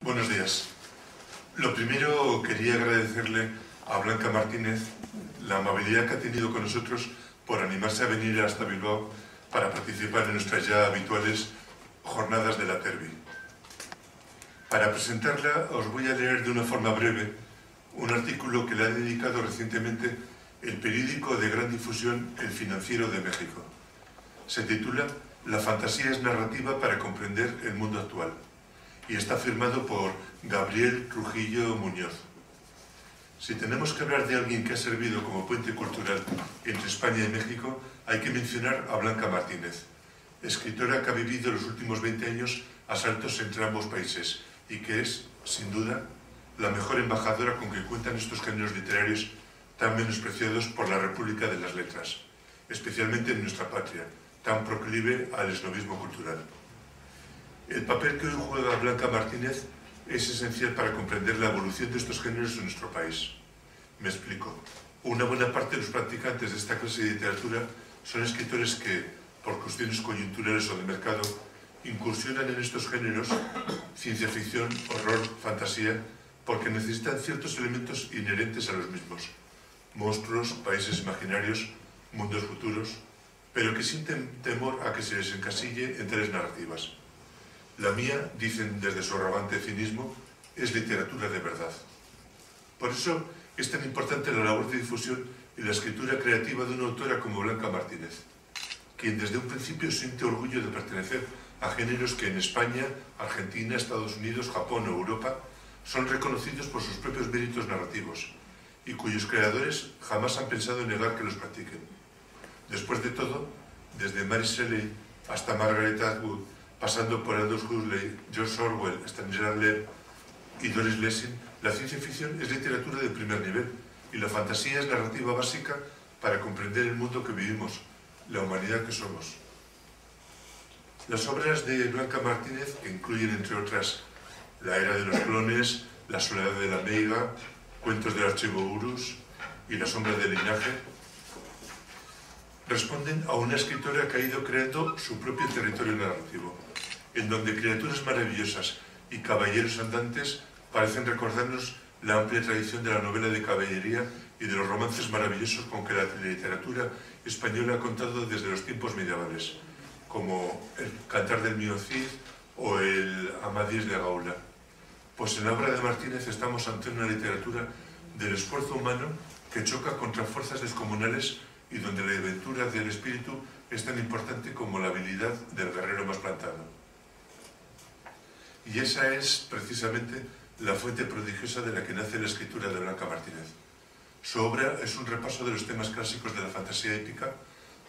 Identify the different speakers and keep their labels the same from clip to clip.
Speaker 1: Buenos días. Lo primero, quería agradecerle a Blanca Martínez la amabilidad que ha tenido con nosotros por animarse a venir hasta Bilbao para participar en nuestras ya habituales jornadas de la Terbi. Para presentarla os voy a leer de una forma breve un artículo que le ha dedicado recientemente el periódico de gran difusión El Financiero de México. Se titula «La fantasía es narrativa para comprender el mundo actual» y está firmado por Gabriel Trujillo Muñoz. Si tenemos que hablar de alguien que ha servido como puente cultural entre España y México, hay que mencionar a Blanca Martínez, escritora que ha vivido los últimos 20 años a saltos entre ambos países y que es, sin duda, la mejor embajadora con que cuentan estos géneros literarios tan menospreciados por la República de las Letras, especialmente en nuestra patria, tan proclive al esnovismo cultural. El papel que hoy juega Blanca Martínez es esencial para comprender la evolución de estos géneros en nuestro país. Me explico. Una buena parte de los practicantes de esta clase de literatura son escritores que, por cuestiones coyunturales o de mercado, incursionan en estos géneros, ciencia ficción, horror, fantasía, porque necesitan ciertos elementos inherentes a los mismos. Monstruos, países imaginarios, mundos futuros, pero que sienten temor a que se les encasille en tales narrativas. La mía, dicen desde su arrogante cinismo, es literatura de verdad. Por eso es tan importante la labor de difusión y la escritura creativa de una autora como Blanca Martínez, quien desde un principio siente orgullo de pertenecer a géneros que en España, Argentina, Estados Unidos, Japón o Europa son reconocidos por sus propios méritos narrativos y cuyos creadores jamás han pensado en negar que los practiquen. Después de todo, desde Mary Shelley hasta Margaret Atwood, pasando por Aldous Huxley, George Orwell, Stanislav Lem y Doris Lessing, la ciencia ficción es literatura de primer nivel y la fantasía es narrativa básica para comprender el mundo que vivimos, la humanidad que somos. Las obras de Blanca Martínez, que incluyen, entre otras, La era de los clones, La soledad de la meiga, Cuentos del archivo Urus y La sombra del linaje, responden a una escritora que ha ido creando su propio territorio narrativo, en donde criaturas maravillosas y caballeros andantes parecen recordarnos la amplia tradición de la novela de caballería y de los romances maravillosos con que la literatura española ha contado desde los tiempos medievales, como El cantar del mío Cid o el Amadís de Gaula. Pues en la obra de Martínez estamos ante una literatura del esfuerzo humano que choca contra fuerzas descomunales y donde la aventura del espíritu es tan importante como la habilidad del guerrero más plantado. Y esa es, precisamente, la fuente prodigiosa de la que nace la escritura de Blanca Martínez. Su obra es un repaso de los temas clásicos de la fantasía épica,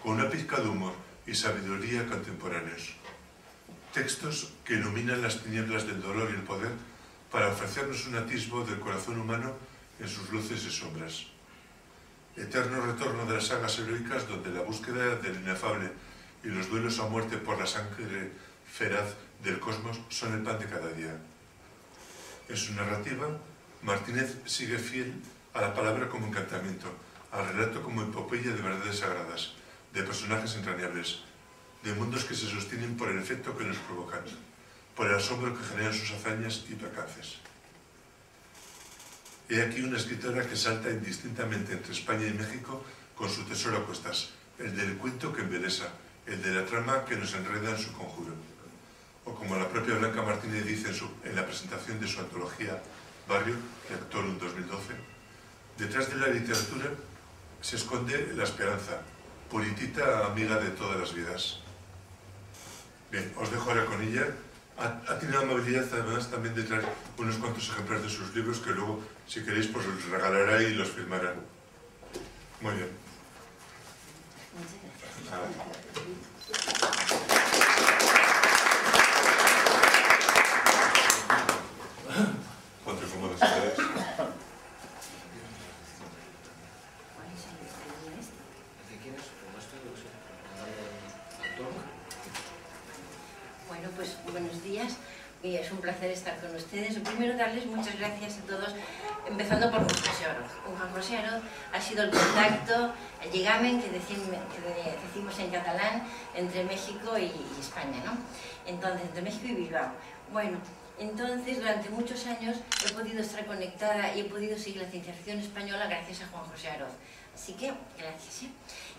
Speaker 1: con una pizca de humor y sabiduría contemporáneos. Textos que iluminan las tinieblas del dolor y el poder para ofrecernos un atisbo del corazón humano en sus luces y sombras. Eterno retorno de las sagas heroicas donde la búsqueda del inefable y los duelos a muerte por la sangre feraz del cosmos son el pan de cada día. En su narrativa, Martínez sigue fiel a la palabra como encantamiento, al relato como epopeya de verdades sagradas, de personajes entrañables, de mundos que se sostienen por el efecto que nos provocan, por el asombro que generan sus hazañas y percances. He aquí una escritora que salta indistintamente entre España y México con su tesoro a cuestas, el del cuento que embelesa, el de la trama que nos enreda en su conjuro. O como la propia Blanca Martínez dice en la presentación de su antología Barrio, Lectorum 2012, detrás de la literatura se esconde la esperanza, puritita amiga de todas las vidas. Bien, os dejo ahora con ella. Ha tenido la amabilidad además también de traer unos cuantos ejemplares de sus libros que luego, si queréis, pues os regalará y los firmará. Muy bien. Ponte cómodos ustedes.
Speaker 2: Bueno, pues buenos días. Es un placer estar con ustedes. Primero, darles muchas gracias a todos, empezando por Juan José Oroz. Juan José Oroz ha sido el contacto, el llegamen que decimos en catalán entre México y España, ¿no? Entonces, entre México y Bilbao. Bueno, Entonces, durante muchos años he podido estar conectada y he podido seguir la ciencia ficción española gracias a Juan José Aroz. Así que, gracias.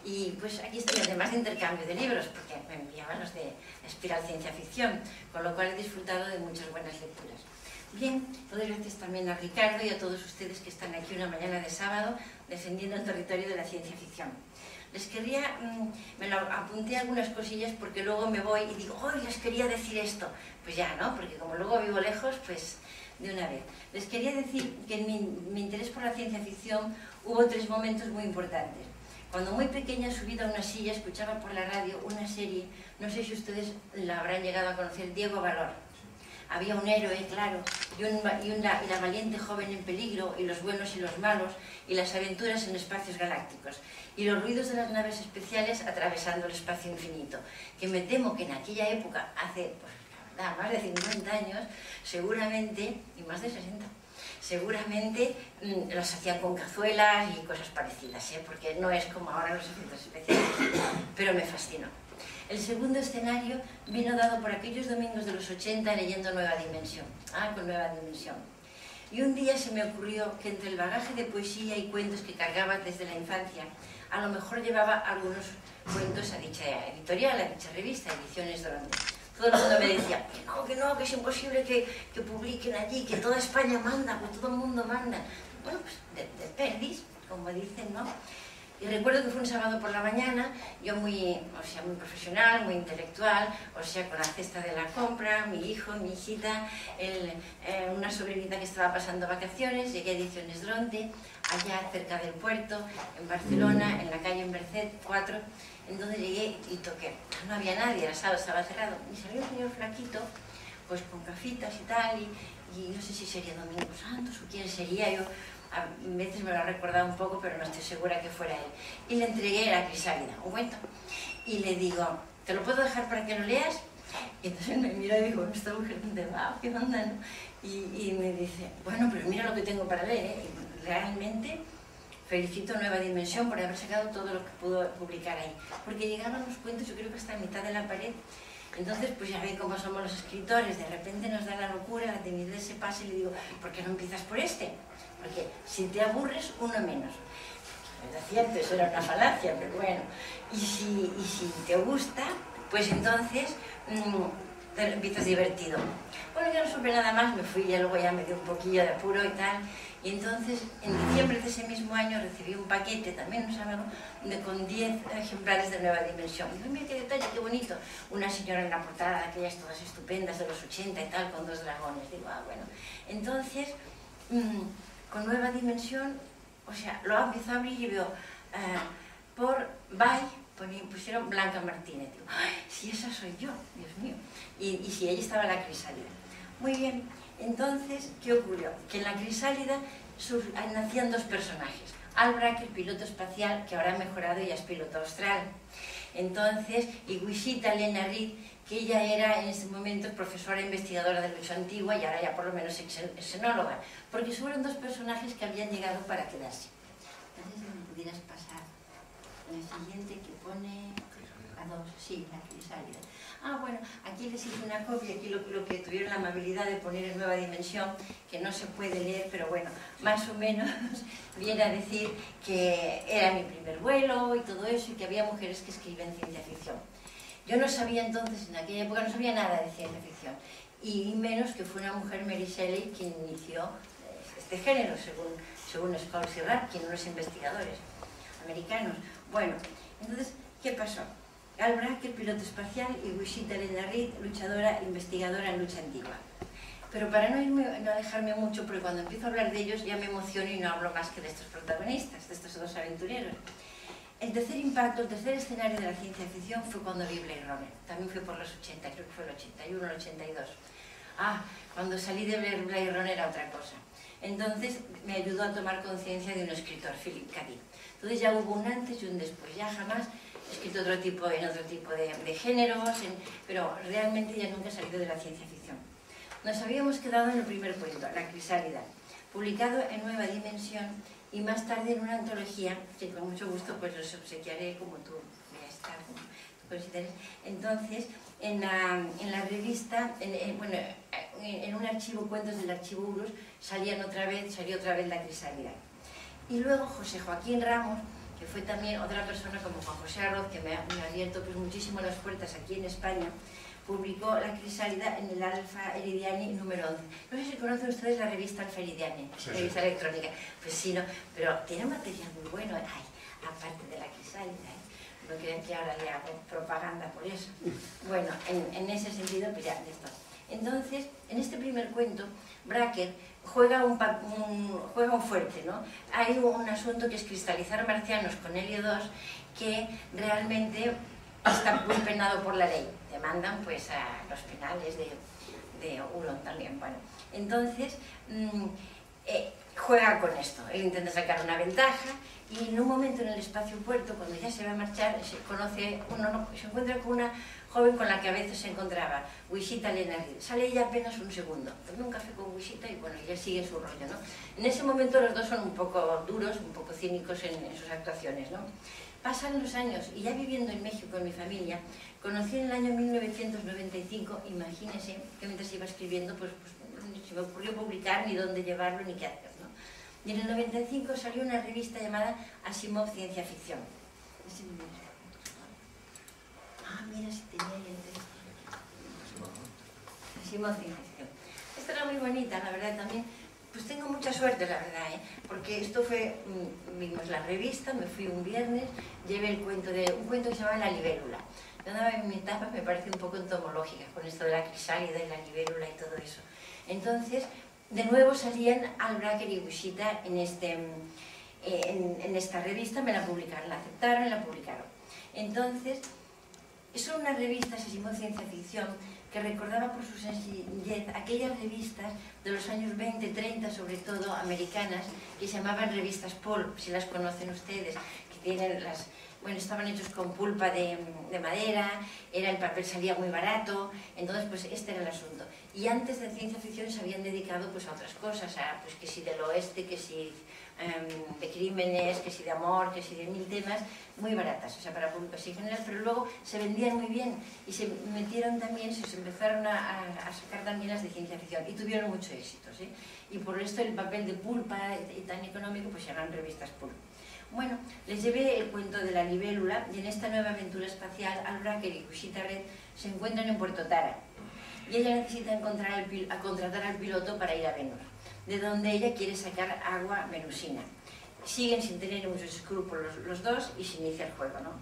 Speaker 2: Y pues aquí estoy, además de intercambio de libros, porque me enviaban los de Espiral Ciencia Ficción, con lo cual he disfrutado de muchas buenas lecturas. Bien, doy gracias también a Ricardo y a todos ustedes que están aquí una mañana de sábado defendiendo el territorio de la ciencia ficción. Les quería, me lo apunté algunas cosillas porque luego me voy y digo, ¡oh, les quería decir esto! Pues ya, ¿no? Porque como luego vivo lejos, pues de una vez. Les quería decir que en mi interés por la ciencia ficción hubo 3 momentos muy importantes. Cuando muy pequeña, subida a una silla, escuchaba por la radio una serie, no sé si ustedes la habrán llegado a conocer, Diego Valor. Había un héroe, claro, y la valiente joven en peligro, y los buenos y los malos, y las aventuras en espacios galácticos, y los ruidos de las naves especiales atravesando el espacio infinito, que me temo que en aquella época, hace pues, más de 50 años, seguramente, y más de 60, seguramente las hacían con cazuelas y cosas parecidas, porque no es como ahora los efectos especiales, pero me fascinó. El segundo escenario vino dado por aquellos domingos de los 80 leyendo Nueva Dimensión, con Nueva Dimensión. Y un día se me ocurrió que entre el bagaje de poesía y cuentos que cargaba desde la infancia, a lo mejor llevaba algunos cuentos a dicha editorial, a dicha revista, Ediciones Dronte. Todo el mundo me decía, que no, que es imposible que publiquen allí, que toda España manda, que todo el mundo manda. Bueno, pues de perdis, como dicen, ¿no? Y recuerdo que fue un sábado por la mañana, yo muy profesional, muy intelectual, con la cesta de la compra, mi hijo, mi hijita, una sobrinita que estaba pasando vacaciones, llegué a Ediciones Dronte, allá cerca del puerto, en Barcelona, en la calle Merced 4, en donde llegué y toqué. No había nadie, el sábado estaba cerrado. Y salió un señor flaquito, pues con cafitas y tal, y no sé si sería Domingo Santos o quién sería, yo a veces me lo ha recordado un poco, pero no estoy segura que fuera él. Y le entregué la Crisálida, un cuento, y le digo, ¿te lo puedo dejar para que lo leas? Y entonces me mira y digo, esta mujer, ¿dónde va? ¿Qué onda, no? Y me dice, bueno, pero mira lo que tengo para leer, ¿eh? Y realmente felicito a Nueva Dimensión por haber sacado todo lo que pudo publicar ahí. Porque llegaban los cuentos, yo creo que hasta la mitad de la pared. Entonces, pues ya ven cómo somos los escritores, de repente nos da la locura, la timidez se pasa y le digo, ¿por qué no empiezas por este? Porque si te aburres, uno menos. Es cierto, eso era una falacia, pero bueno. Y si te gusta, pues entonces te empiezas divertido. Bueno, yo no supe nada más, me fui, ya luego ya me dio un poquillo de apuro y tal. Y entonces, en diciembre de ese mismo año, recibí un paquete, también un sábado, con 10 ejemplares de Nueva Dimensión. Y digo, mira qué detalle, qué bonito. Una señora en la portada, aquellas todas estupendas de los 80 y tal, con 2 dragones. Digo, bueno. Entonces, con Nueva Dimensión, lo empezó a abrir y veo, por pusieron Blanca Martínez. Digo, ¡ay, si esa soy yo! Dios mío. Y si allí estaba la Crisálida. Muy bien. Entonces, ¿qué ocurrió? Que en la Crisálida nacían 2 personajes. Al Braque, el piloto espacial, que ahora ha mejorado y ya es piloto austral. Entonces, y Wisita Elena Reed, que ella era en ese momento profesora investigadora de lucha antigua y ahora ya por lo menos xenóloga, porque fueron 2 personajes que habían llegado para quedarse. Entonces, si me pudieras pasar la siguiente que pone a 2, sí, la Crisálida. Bueno, aquí les hice una copia, aquí lo que tuvieron la amabilidad de poner en Nueva Dimensión, que no se puede leer, pero bueno, más o menos viene a decir que era mi primer vuelo y todo eso, y que había mujeres que escriben ciencia ficción. Yo no sabía entonces, en aquella época no sabía nada de ciencia ficción, y menos que fue una mujer, Mary Shelley, quien inició este género, según Scholes y Rapkin, unos investigadores americanos. Bueno, entonces, ¿qué pasó? Al Braque, el piloto espacial, y Wisita Elena Reed, luchadora, investigadora en lucha antigua. Pero para no alejarme mucho, porque cuando empiezo a hablar de ellos ya me emociono y no hablo más que de estos protagonistas, de estos 2 aventureros. El tercer impacto, el tercer escenario de la ciencia ficción fue cuando vi Blade Runner. También fue por los 80, creo que fue el 81 o el 82. Cuando salí de Blade Runner era otra cosa. Entonces me ayudó a tomar conciencia de un escritor, Philip K. Dick. Entonces ya hubo un antes y un después, ya jamás he escrito en otro tipo de géneros, pero realmente ya nunca he salido de la ciencia ficción. Nos habíamos quedado en el primer cuento, La Crisálida, publicado en Nueva Dimensión y más tarde en una antología que con mucho gusto pues los obsequiaré como tú, voy a estar con coincidentes. Entonces, en la revista, en un archivo, cuentos del archivo Urus, salió otra vez la crisálida. Y luego José Joaquín Ramos, que fue también otra persona como Juan José Arroz, que me ha abierto pues, muchísimo las puertas aquí en España, publicó la crisálida en el Alfa Eridiani número 11. No sé si conocen ustedes la revista Alfa Eridiani,
Speaker 1: sí,
Speaker 2: revista electrónica. Pues sí, no, pero tiene material muy bueno, aparte de la crisálida. No crean que ahora le hago propaganda por eso. Bueno, en ese sentido, pues ya, de esto. Entonces, en este primer cuento, Bracker juega un fuerte, ¿no? Hay un asunto que es cristalizar marcianos con helio 2 que realmente está muy penado por la ley. Demandan pues a los penales de Ulon también. Bueno, entonces juega con esto. Él intenta sacar una ventaja y en un momento en el espacio puerto, cuando ya se va a marchar, se encuentra con una joven con la que a veces se encontraba, Wisita Lenardi. Sale ella apenas un segundo, toma un café con Wisita y bueno, ella sigue su rollo, ¿no? En ese momento los dos son un poco duros, un poco cínicos en sus actuaciones, ¿no? Pasan los años y ya viviendo en México en mi familia, conocí en el año 1995, imagínense que mientras iba escribiendo, pues se me ocurrió publicar ni dónde llevarlo ni qué hacer, ¿no? Y en el 95 salió una revista llamada Asimov Ciencia Ficción. Mira si tenía ahí el texto. Asimov Ciencia Ficción. Esta era muy bonita, la verdad, también. Pues tengo mucha suerte, la verdad, porque esto fue, vimos la revista, me fui un viernes, llevé un cuento que se llama La libélula. Yo andaba en mi etapa, me parece un poco entomológica, con esto de la crisálida y la libélula y todo eso. Entonces, de nuevo salían Al Bracker y Wisita en esta revista, me la publicaron, la aceptaron y la publicaron. Entonces, es una revista, Asimov Ciencia Ficción, que recordaba por su sencillez aquellas revistas de los años 20, 30, sobre todo americanas, que se llamaban revistas pulp, si las conocen ustedes, que tienen estaban hechos con pulpa de madera, el papel salía muy barato, entonces pues este era el asunto. Y antes de ciencia ficción se habían dedicado pues a otras cosas, pues que si del oeste, que si de crímenes, que si de amor, que si de mil temas, muy baratas, o sea, para público así en general, pero luego se vendían muy bien y se metieron también, se empezaron a sacar también las de ciencia ficción y tuvieron mucho éxito, ¿sí? Y por esto el papel de pulpa y tan económico, pues se llaman revistas pulp. Bueno, les llevé el cuento de la libélula y en esta nueva aventura espacial, Al Bracker y Wisita Red se encuentran en Puerto Tara y ella necesita contratar al piloto para ir a Venus, de donde ella quiere sacar agua venusina. Siguen sin tener muchos escrúpulos los dos y se inicia el juego, ¿no?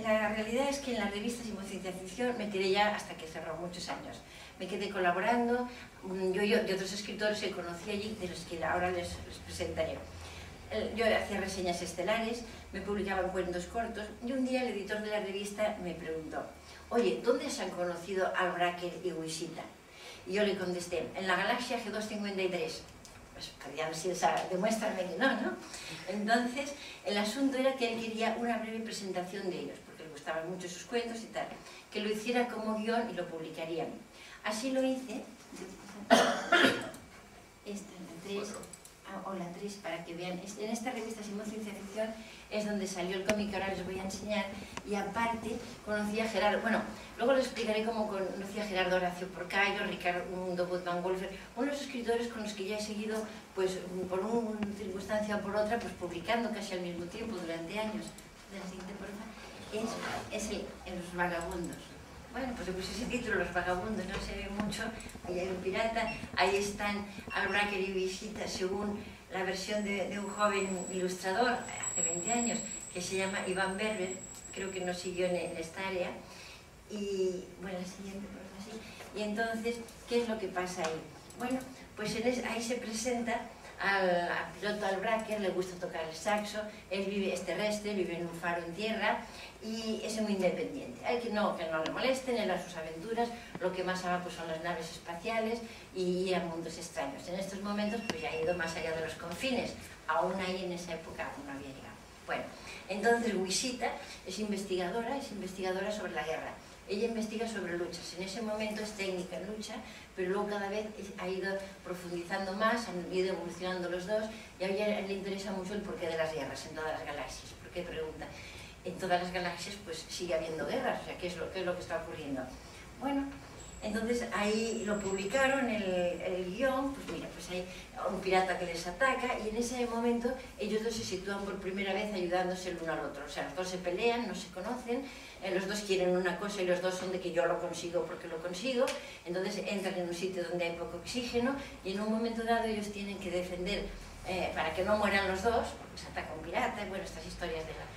Speaker 2: La realidad es que en la revista Asimov Ciencia Ficción me quedé ya hasta que cerró muchos años. Me quedé colaborando, yo de otros escritores que conocí allí, de los que ahora les presentaré. Yo hacía reseñas estelares, me publicaban cuentos cortos y un día el editor de la revista me preguntó: oye, ¿dónde se han conocido Al Bracker y Wisita? Y yo le contesté: en la galaxia G253. Pues podrían decir, demuéstrame que no, ¿no? Entonces, el asunto era que él quería una breve presentación de ellos, porque le gustaban mucho sus cuentos y tal, que lo hiciera como guión y lo publicarían. Así lo hice. Esta es la 3. O la 3, para que vean. En esta revista Asimov Ciencia Ficción es donde salió el cómic que ahora les voy a enseñar, y aparte conocí a Gerardo, bueno, luego les explicaré cómo conocí a Gerardo Horacio Porcayo, Ricardo Gutmann Wolfer, unos escritores con los que ya he seguido, pues por una circunstancia o por otra, pues publicando casi al mismo tiempo durante años. De la siguiente, por favor, es Los Vagabundos. Bueno, pues le puse ese título, Los Vagabundos, no se ve mucho, ahí hay un pirata, ahí están Al Bracker y Wisita, según la versión de un joven ilustrador, hace 20 años, que se llama Iván Berber, creo que no siguió en esta área, y bueno, la siguiente, por así. Y entonces, ¿qué es lo que pasa ahí? Bueno, pues ahí se presenta al piloto Al Bracker, le gusta tocar el saxo, él es terrestre, vive en un faro en tierra y es muy independiente. Hay que no le molesten, él a sus aventuras, lo que más ama pues son las naves espaciales y a mundos extraños. En estos momentos pues ya ha ido más allá de los confines, aún ahí en esa época aún no había llegado. Bueno, entonces Wisita es investigadora sobre la guerra. Ella investiga sobre luchas, en ese momento es técnica en lucha, pero luego cada vez ha ido profundizando más, han ido evolucionando los dos, y a ella le interesa mucho el porqué de las guerras en todas las galaxias. ¿Por qué pregunta? en todas las galaxias pues sigue habiendo guerras, o sea, ¿qué es lo que está ocurriendo? Bueno, entonces ahí lo publicaron, el guión, pues mira, pues hay un pirata que les ataca y en ese momento ellos dos se sitúan por primera vez ayudándose el uno al otro, o sea, los dos se pelean, no se conocen, los dos quieren una cosa y los dos son de que yo lo consigo porque lo consigo, entonces entran en un sitio donde hay poco oxígeno y en un momento dado ellos tienen que defender para que no mueran los dos, porque se ataca un pirata, bueno, estas historias de las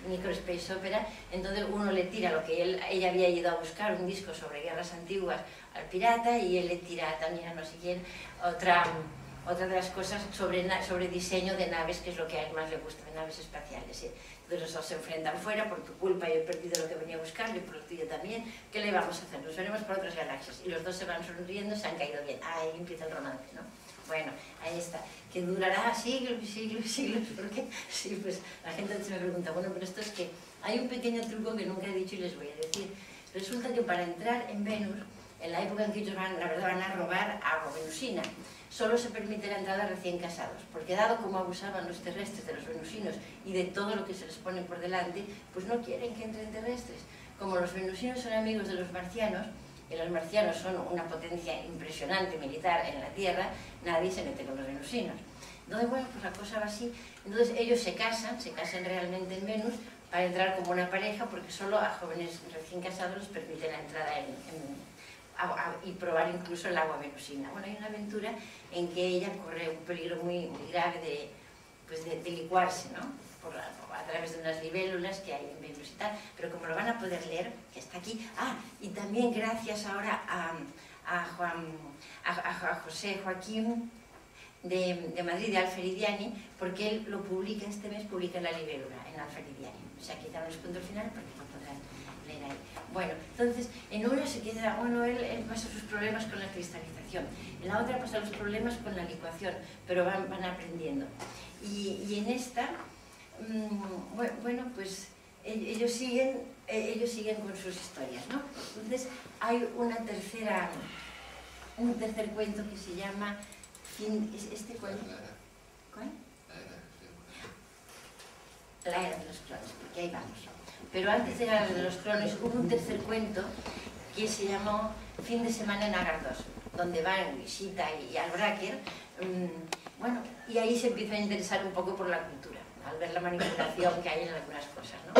Speaker 2: micro space opera, entonces uno le tira lo que ella había ido a buscar, un disco sobre guerras antiguas al pirata, y él le tira también a no sé quién otra de las cosas sobre diseño de naves, que es lo que a él más le gusta, de naves espaciales. Entonces los dos se enfrentan fuera, por tu culpa yo he perdido lo que venía a buscar, yo por lo tuyo también, ¿qué le vamos a hacer? Nos veremos por otras galaxias. Y los dos se van sonriendo, se han caído bien. Ahí empieza el romance, ¿no? Bueno, ahí está, que durará siglos y siglos y siglos, porque sí, pues la gente se me pregunta, bueno, pero esto es que hay un pequeño truco que nunca he dicho y les voy a decir. Resulta que para entrar en Venus, en la época en que ellos van a robar agua venusina, solo se permite la entrada a recién casados, porque dado como abusaban los terrestres de los venusinos y de todo lo que se les pone por delante, pues no quieren que entren terrestres. Como los venusinos son amigos de los marcianos, y los marcianos son una potencia impresionante militar en la Tierra, nadie se mete con los venusinos. Entonces, bueno, pues la cosa va así. Entonces ellos se casan realmente en Venus para entrar como una pareja, porque solo a jóvenes recién casados les permite la entrada y probar incluso el agua venusina. Bueno, hay una aventura en que ella corre un peligro muy grave de licuarse, ¿no? A través de unas libélulas que hay en Venus y tal, pero como lo van a poder leer, que está aquí. Y también gracias ahora a José Joaquín de Madrid, de Alferidiani, porque él lo publica, este mes publica la libélula en Alferidiani. O sea, aquí dan los puntos finales porque lo podrán leer ahí. Bueno, entonces, en una se queda, bueno, él pasa sus problemas con la cristalización, en la otra pasa los problemas con la licuación, pero van aprendiendo. Y en esta, bueno, pues ellos siguen con sus historias, ¿no? Entonces hay un tercer cuento que se llama este cuento, ¿cuál? La era de los clones, porque ahí vamos. Pero antes de la era de los clones hubo un tercer cuento que se llamó Fin de semana en Agar 2, donde van Luisita y Albráquer, bueno, y ahí se empieza a interesar un poco por la cultura, al ver la manipulación que hay en algunas cosas, ¿no?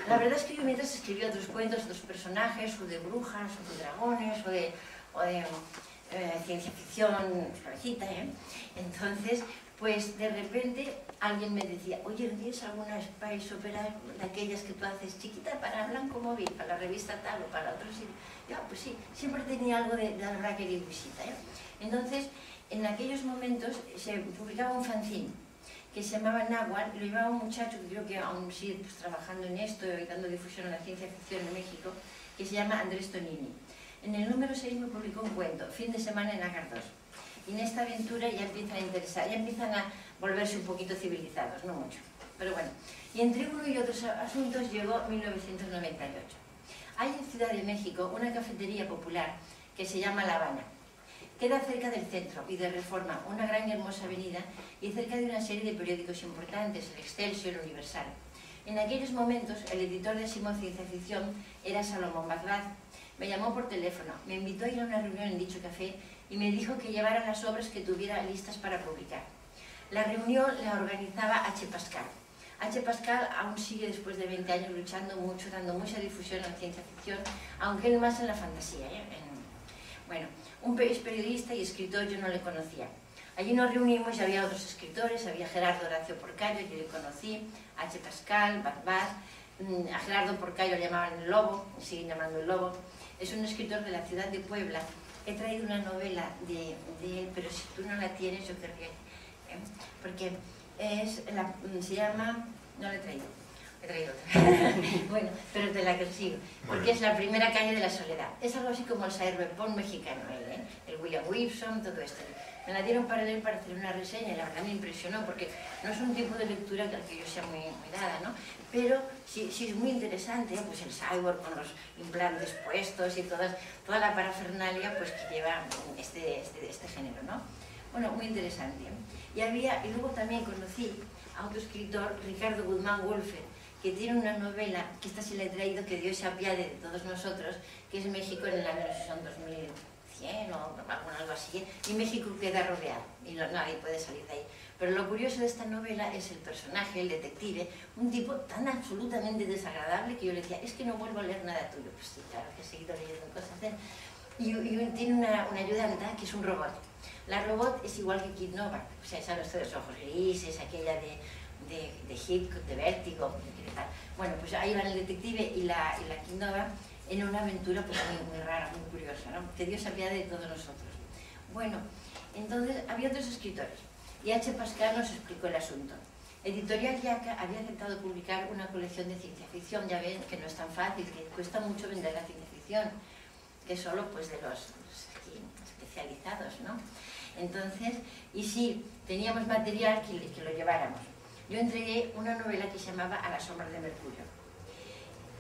Speaker 2: La verdad es que yo mientras escribí otros cuentos, otros personajes, o de brujas, o de dragones, o de ciencia ficción, suavecita, Entonces, pues de repente alguien me decía, oye, ¿tienes alguna space opera de aquellas que tú haces chiquita para Blanco Móvil, para la revista tal o para otro sitio? Ya, pues sí, siempre tenía algo de Albráquer y Luisita, Entonces, en aquellos momentos se publicaba un fanzine que se llamaba Náhuatl, y lo llevaba un muchacho que creo que aún sigue pues, trabajando en esto y dando difusión a la ciencia ficción en México, que se llama Andrés Tonini. En el número 6 me publicó un cuento, Fin de semana en Agar 2. Y en esta aventura ya empiezan a interesar, ya empiezan a volverse un poquito civilizados, no mucho, pero bueno. Y entre uno y otros asuntos llegó 1998. Hay en Ciudad de México una cafetería popular que se llama La Habana. Queda cerca del centro y de Reforma, una gran y hermosa avenida, y cerca de una serie de periódicos importantes, el Excelsior, el Universal. En aquellos momentos, el editor de Asimov Ciencia Ficción era Salomón Bagdad. Me llamó por teléfono, me invitó a ir a una reunión en dicho café y me dijo que llevara las obras que tuviera listas para publicar. La reunión la organizaba H. Pascal. H. Pascal aún sigue después de 20 años luchando mucho, dando mucha difusión a la ciencia ficción, aunque él más en la fantasía. Bueno, es periodista y escritor, yo no le conocía. Allí nos reunimos y había otros escritores, había Gerardo Horacio Porcayo, yo le conocí, H. Pascal, Barbaz, a Gerardo Porcayo le llamaban el Lobo, siguen llamando el Lobo. Es un escritor de la ciudad de Puebla. He traído una novela de él, pero si tú no la tienes, yo querría... porque se llama... No la he traído otra. Bueno, pero te la consigo. Porque es La primera calle de la soledad. Es algo así como el cyberpunk mexicano, el William Gibson, todo esto. Me la dieron para leer, para hacer una reseña, y la verdad me impresionó, porque no es un tipo de lectura al que yo sea muy dada, ¿no? Pero sí es muy interesante, pues el cyborg con los implantes puestos y toda la parafernalia pues, que lleva este género, ¿no? Bueno, muy interesante. Y luego también conocí a otro escritor, Ricardo Guzmán Wolfe, que tiene una novela, que esta sí la he traído, que Dios se apiade de todos nosotros, que es México en el año, no sé si son 2100 o algo así, y México queda rodeado, y nadie puede salir de ahí. Pero lo curioso de esta novela es el personaje, el detective, un tipo tan absolutamente desagradable que yo le decía, es que no vuelvo a leer nada tuyo. Pues sí, claro, que he seguido leyendo cosas de él. Y tiene una ayudanta que es un robot. La robot es igual que Kid Novak, o sea, saben ustedes, ojos grises, aquella de Hitchcock, de Vértigo, de tal. Bueno, pues ahí van el detective y la Kid Novak en una aventura pues muy rara, muy curiosa, ¿no? Que Dios se apiade de todos nosotros. Bueno, entonces había otros escritores y H. Pascal nos explicó el asunto. Editorial Yaca había aceptado publicar una colección de ciencia ficción. Ya ven que no es tan fácil, que cuesta mucho vender la ciencia ficción, que es solo pues de los especializados, ¿no? Entonces, y sí, teníamos material que lo lleváramos. Yo entregué una novela que se llamaba A la sombra de Mercurio.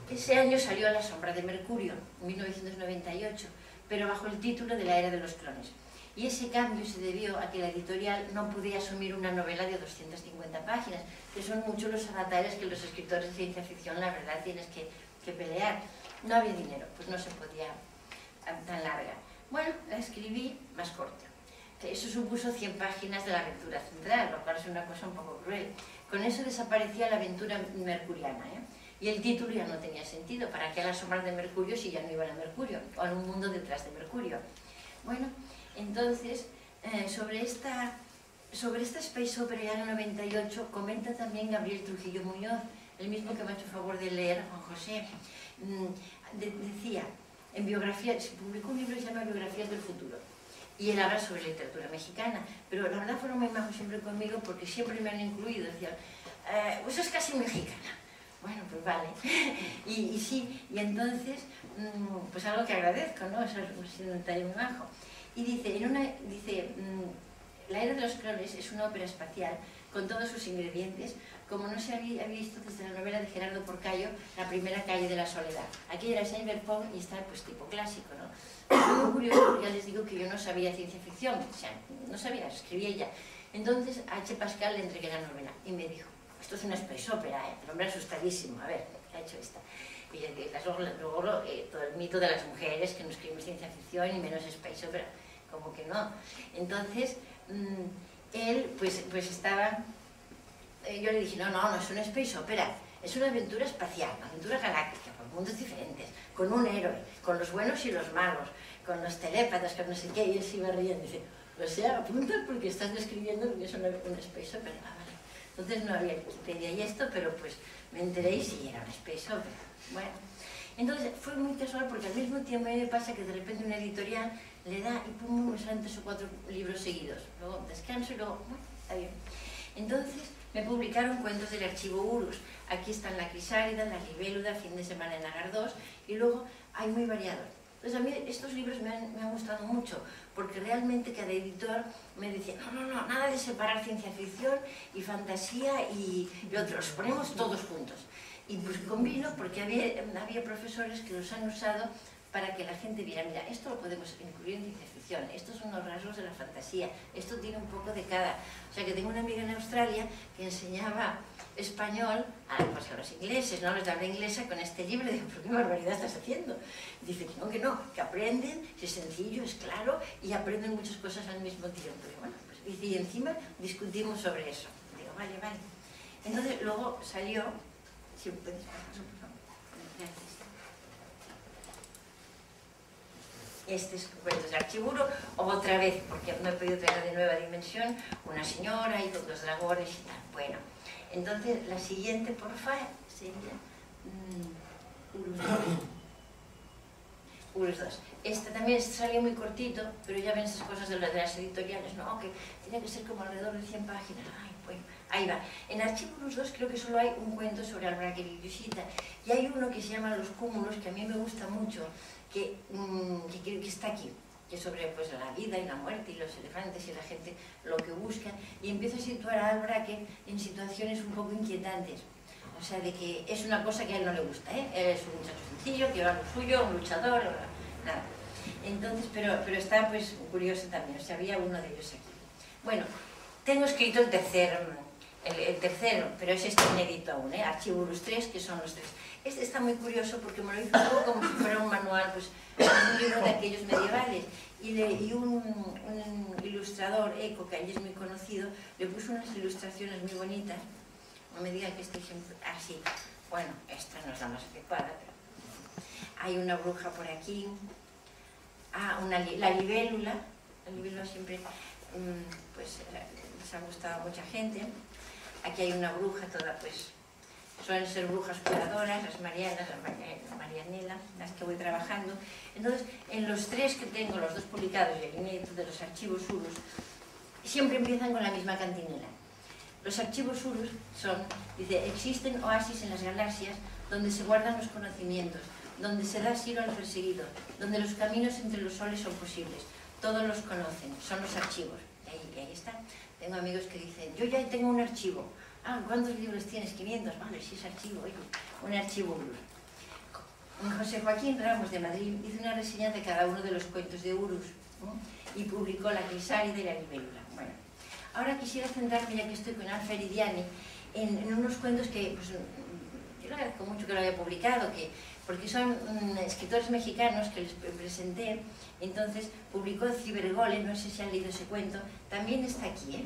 Speaker 2: Ese año salió A la sombra de Mercurio, en 1998, pero bajo el título de La era de los clones. Y ese cambio se debió a que la editorial no podía asumir una novela de 250 páginas, que son muchos los avatares que los escritores de ciencia ficción, la verdad, tienes que pelear. No había dinero, pues no se podía tan larga. Bueno, la escribí más corta. Eso supuso 100 páginas de la aventura central, lo cual es una cosa un poco cruel. Con eso desaparecía la aventura mercuriana, ¿eh? Y el título ya no tenía sentido. ¿Para qué a la sombra de Mercurio si ya no iban a Mercurio? O a un mundo detrás de Mercurio. Bueno, entonces, sobre esta Space Opera del 98 comenta también Gabriel Trujillo Muñoz, el mismo que me ha hecho favor de leer Juan José. Decía, en biografía, se publicó un libro que se llama Biografías del Futuro. Y él habla sobre literatura mexicana, pero la verdad fueron muy majos siempre conmigo porque siempre me han incluido. Decían, pues es casi mexicana. Bueno, pues vale. y sí, y entonces, pues algo que agradezco, ¿no? Eso ha sido un detalle muy majo. Y dice, La era de los clones es una ópera espacial con todos sus ingredientes, como no se había visto desde la novela de Gerardo Porcayo, La primera calle de la soledad. Aquí era cyberpunk y está pues tipo clásico, ¿no? Es muy curioso porque ya les digo que yo no sabía ciencia ficción, o sea, no sabía, escribía ella. Entonces a H. Pascal le entregué la novela y me dijo, esto es una space opera, el hombre asustadísimo, a ver, ¿qué ha hecho esta? Y luego todo el mito de las mujeres que no escribimos ciencia ficción y menos space opera, como que no. Entonces, él pues estaba, yo le dije, no es una space opera, es una aventura espacial, una aventura galáctica, por mundos diferentes, con un héroe, con los buenos y los malos, con los telépatas, con no sé qué, y él se iba riendo y dice, o sea, apunta porque estás describiendo lo que es una space opera. Vale. Entonces no había Wikipedia y esto, pero pues me enteré y sí, era una space opera. Bueno, entonces fue muy casual porque al mismo tiempo a mí me pasa que de repente una editorial le da y pum, me salen 3 o 4 libros seguidos. Luego descanso y luego, bueno, está bien. Entonces me publicaron cuentos del archivo Urus. Aquí están La Crisálida, La Libélula, Fin de semana en Agar2, y luego hay muy variados. Entonces a mí estos libros me han gustado mucho, porque realmente cada editor me decía, no, nada de separar ciencia ficción y fantasía y otros, los ponemos todos juntos. Y pues combino porque había profesores que los han usado para que la gente viera, mira, esto lo podemos incluir en ciencia ficción, estos son los rasgos de la fantasía, esto tiene un poco de cada. O sea que tengo una amiga en Australia que enseñaba español pues a los ingleses, ¿no? Les habla inglesa con este libro, y digo, ¿pero qué barbaridad estás haciendo? Dice que no, que aprenden, es sencillo, es claro, y aprenden muchas cosas al mismo tiempo. Y bueno, pues, y encima discutimos sobre eso. Digo, vale. Entonces luego salió, si puedes pasar, por favor, gracias. Este es Cuentos de Archiburo, otra vez, porque no he podido traer de Nueva Dimensión, una señora y 2 dragones y tal. Bueno, entonces la siguiente, porfa, sería Urus 2. Este también salió muy cortito, pero ya ven esas cosas de las editoriales, ¿no? Que tiene que ser como alrededor de 100 páginas. Ay, bueno, ahí va. En Archivo Urus 2 creo que solo hay un cuento sobre Albraque y Lyusita, y hay uno que se llama Los Cúmulos, que a mí me gusta mucho, que está aquí, que es sobre pues, la vida y la muerte y los elefantes y la gente lo que busca, y empiezo a situar a Albraque en situaciones un poco inquietantes, o sea, de que es una cosa que a él no le gusta, ¿eh? Él es un muchacho sencillo, que va a lo suyo, un luchador, nada. Entonces, pero está pues curioso también, o sea, había uno de ellos aquí. Bueno, tengo escrito el el tercero, pero ese está inédito aún, Archivo Urus 3, que son los 3. Este está muy curioso porque me lo hizo todo como si fuera un manual, pues un libro de aquellos medievales. Y un ilustrador, Eco, que allí es muy conocido, le puso unas ilustraciones muy bonitas. No me digan que este ejemplo... así. Bueno, esta no es la más adecuada, pero... Hay una bruja por aquí. La libélula. La libélula siempre pues, les ha gustado a mucha gente. Aquí hay una bruja toda, pues... Suelen ser brujas curadoras, las Marianas, la Marianela, las que voy trabajando. Entonces, en los 3 que tengo, los 2 publicados y el inédito de los archivos Urus, siempre empiezan con la misma cantinela. Los archivos Urus son, dice, existen oasis en las galaxias donde se guardan los conocimientos, donde se da asilo al perseguido, donde los caminos entre los soles son posibles. Todos los conocen, son los archivos. Y ahí está. Tengo amigos que dicen, yo ya tengo un archivo. ¿Cuántos libros tienes? 500. Vale, sí es archivo, oye, un archivo Urus. José Joaquín Ramos de Madrid hizo una reseña de cada uno de los cuentos de Urus, ¿no? Y publicó La Crisálida y La Libélula. Bueno, ahora quisiera centrarme, ya que estoy con Alfa Eridiani, en unos cuentos que, pues, yo le agradezco mucho que lo haya publicado, porque son escritores mexicanos que les presenté. Entonces publicó Cibergolem, no sé si han leído ese cuento, también está aquí,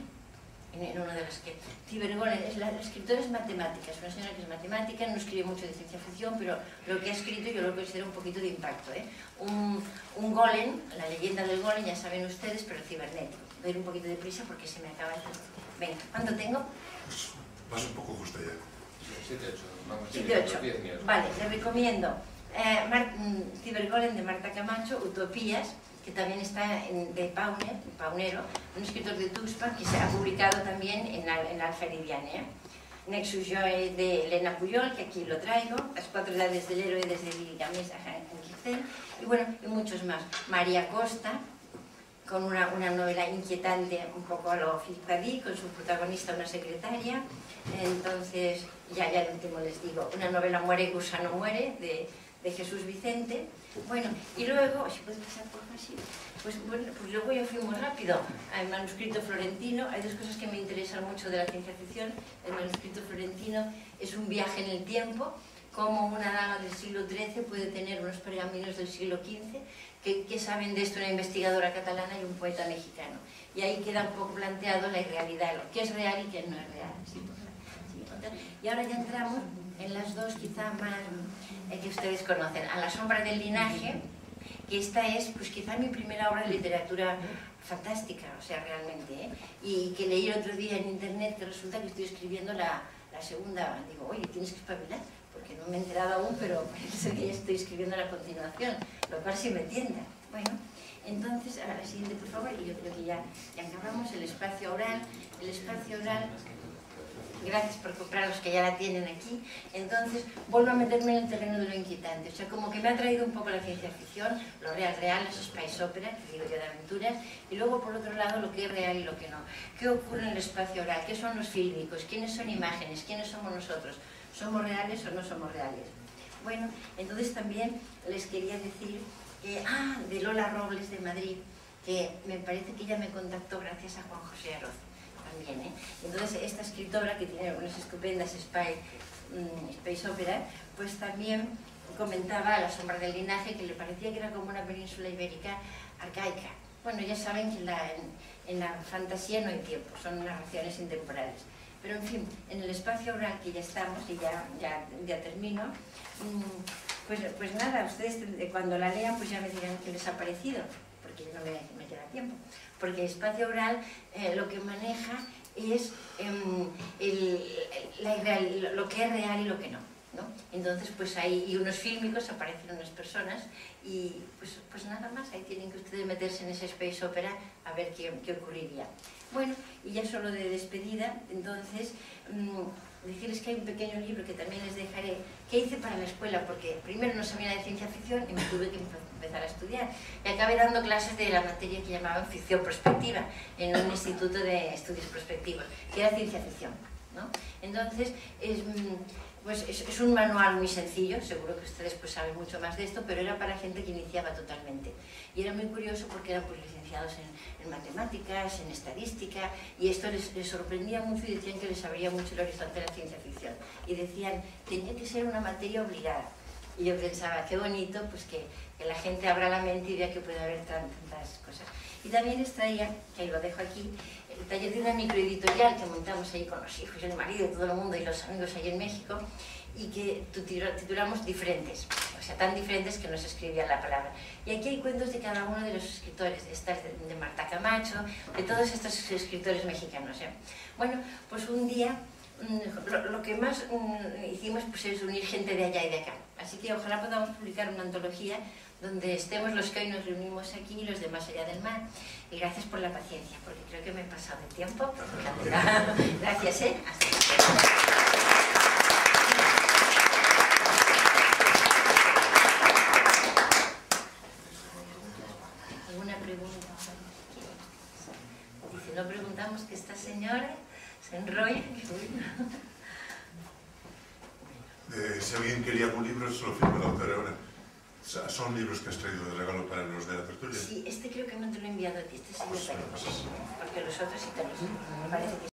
Speaker 2: en uno de los que... Cibergolem, la escritora es matemática, es una señora que es matemática, no escribe mucho de ciencia ficción, pero lo que ha escrito yo lo considero un poquito de impacto. Un golem, la leyenda del golem, ya saben ustedes, pero cibernético. Voy a ir un poquito de prisa porque se me acaba el tiempo. Venga, ¿cuánto tengo?
Speaker 1: Pues vas un poco justo ya.
Speaker 2: 7-8. Vale, les recomiendo Cibergolem de Marta Camacho, Utopías, que también está de Paunero, un escritor de Tuxpan que se ha publicado también en Alfa Eridiani. Nexus Joy de Elena Puyol, que aquí lo traigo, Las 4 edades del héroe desde Gilgamesh a Anquizel, y bueno, y muchos más. María Costa, con una novela inquietante, un poco a lo Philip K. Dick, con su protagonista, una secretaria. Entonces, ya el último les digo, una novela Muere Gusano Muere, de Jesús Vicente. Bueno, y luego, si puedes pasar por así, pues luego yo fui muy rápido al manuscrito florentino. Hay 2 cosas que me interesan mucho de la ciencia ficción. El manuscrito florentino es un viaje en el tiempo, como una dama del siglo XIII puede tener unos pergaminos del siglo XV. ¿Qué saben de esto una investigadora catalana y un poeta mexicano? Y ahí queda un poco planteado la irrealidad, lo que es real y qué no es real. Y ahora ya entramos en las 2 quizá más que ustedes conocen, A la sombra del linaje, que esta es pues quizá mi primera obra de literatura fantástica, o sea, realmente, y que leí el otro día en internet, que resulta que estoy escribiendo la segunda. Digo, oye, tienes que espabilar, porque no me he enterado aún, pero parece que ya estoy escribiendo la continuación, lo cual sí me tienta. Bueno, entonces, a la siguiente, por favor, y yo creo que ya acabamos. El espacio oral. El espacio oral, gracias por comprar los que ya la tienen aquí. Entonces, vuelvo a meterme en el terreno de lo inquietante. O sea, como que me ha traído un poco la ciencia ficción, lo real, los space opera, que digo yo de aventuras, y luego, por otro lado, lo que es real y lo que no. ¿Qué ocurre en el espacio oral? ¿Qué son los fílmicos? ¿Quiénes son imágenes? ¿Quiénes somos nosotros? ¿Somos reales o no somos reales? Bueno, entonces también les quería decir que, de Lola Robles de Madrid, que me parece que ella me contactó gracias a Juan José Arroz. También, Entonces, esta escritora, que tiene unas estupendas space opera, pues también comentaba A la sombra del linaje, que le parecía que era como una península ibérica arcaica. Bueno, ya saben que en la fantasía no hay tiempo, son narraciones intemporales. Pero, en fin, en el espacio oral, que ya estamos, y ya termino, pues nada, ustedes cuando la lean, pues ya me dirán qué les ha parecido, porque no me queda tiempo. Porque el espacio oral lo que maneja es lo que es real y lo que no, ¿no? Entonces, pues ahí, y unos fílmicos, aparecen unas personas, y pues nada más, ahí tienen que ustedes meterse en ese space opera a ver qué ocurriría. Bueno, y ya solo de despedida, entonces, decirles que hay un pequeño libro que también les dejaré, que hice para la escuela, porque primero no sabía de ciencia ficción y me tuve que empezar a estudiar. Y acabé dando clases de la materia que llamaban ficción prospectiva, en un instituto de estudios prospectivos, que era ciencia ficción, ¿no? Entonces, Pues es un manual muy sencillo, seguro que ustedes pues saben mucho más de esto, pero era para gente que iniciaba totalmente. Y era muy curioso porque eran pues licenciados en matemáticas, en estadística, y esto les sorprendía mucho y decían que les abría mucho el horizonte de la ciencia ficción. Y decían, tenía que ser una materia obligada. Y yo pensaba, qué bonito pues que la gente abra la mente y vea que puede haber tantas cosas. Y también les traía, que lo dejo aquí, el taller de una microeditorial que montamos ahí con los hijos y el marido, todo el mundo y los amigos ahí en México, y que titulamos Diferentes, o sea, tan diferentes que no se escribía la palabra. Y aquí hay cuentos de cada uno de los escritores, de Marta Camacho, de todos estos escritores mexicanos. Bueno, pues un día lo que más hicimos pues, es unir gente de allá y de acá. Así que ojalá podamos publicar una antología donde estemos los que hoy nos reunimos aquí y los de más allá del mar. Y gracias por la paciencia, porque creo que me he pasado de tiempo. Gracias, ¿eh? ¿Alguna pregunta? Dice, no preguntamos que esta señora se enrolla.
Speaker 1: Si alguien quería algún libro, se lo firma la autora ahora. ¿Son libros que has traído de regalo para los de la tertulia?
Speaker 2: Sí, este creo que no te lo he enviado a ti, este sí lo tengo, porque los otros sí te los me parece que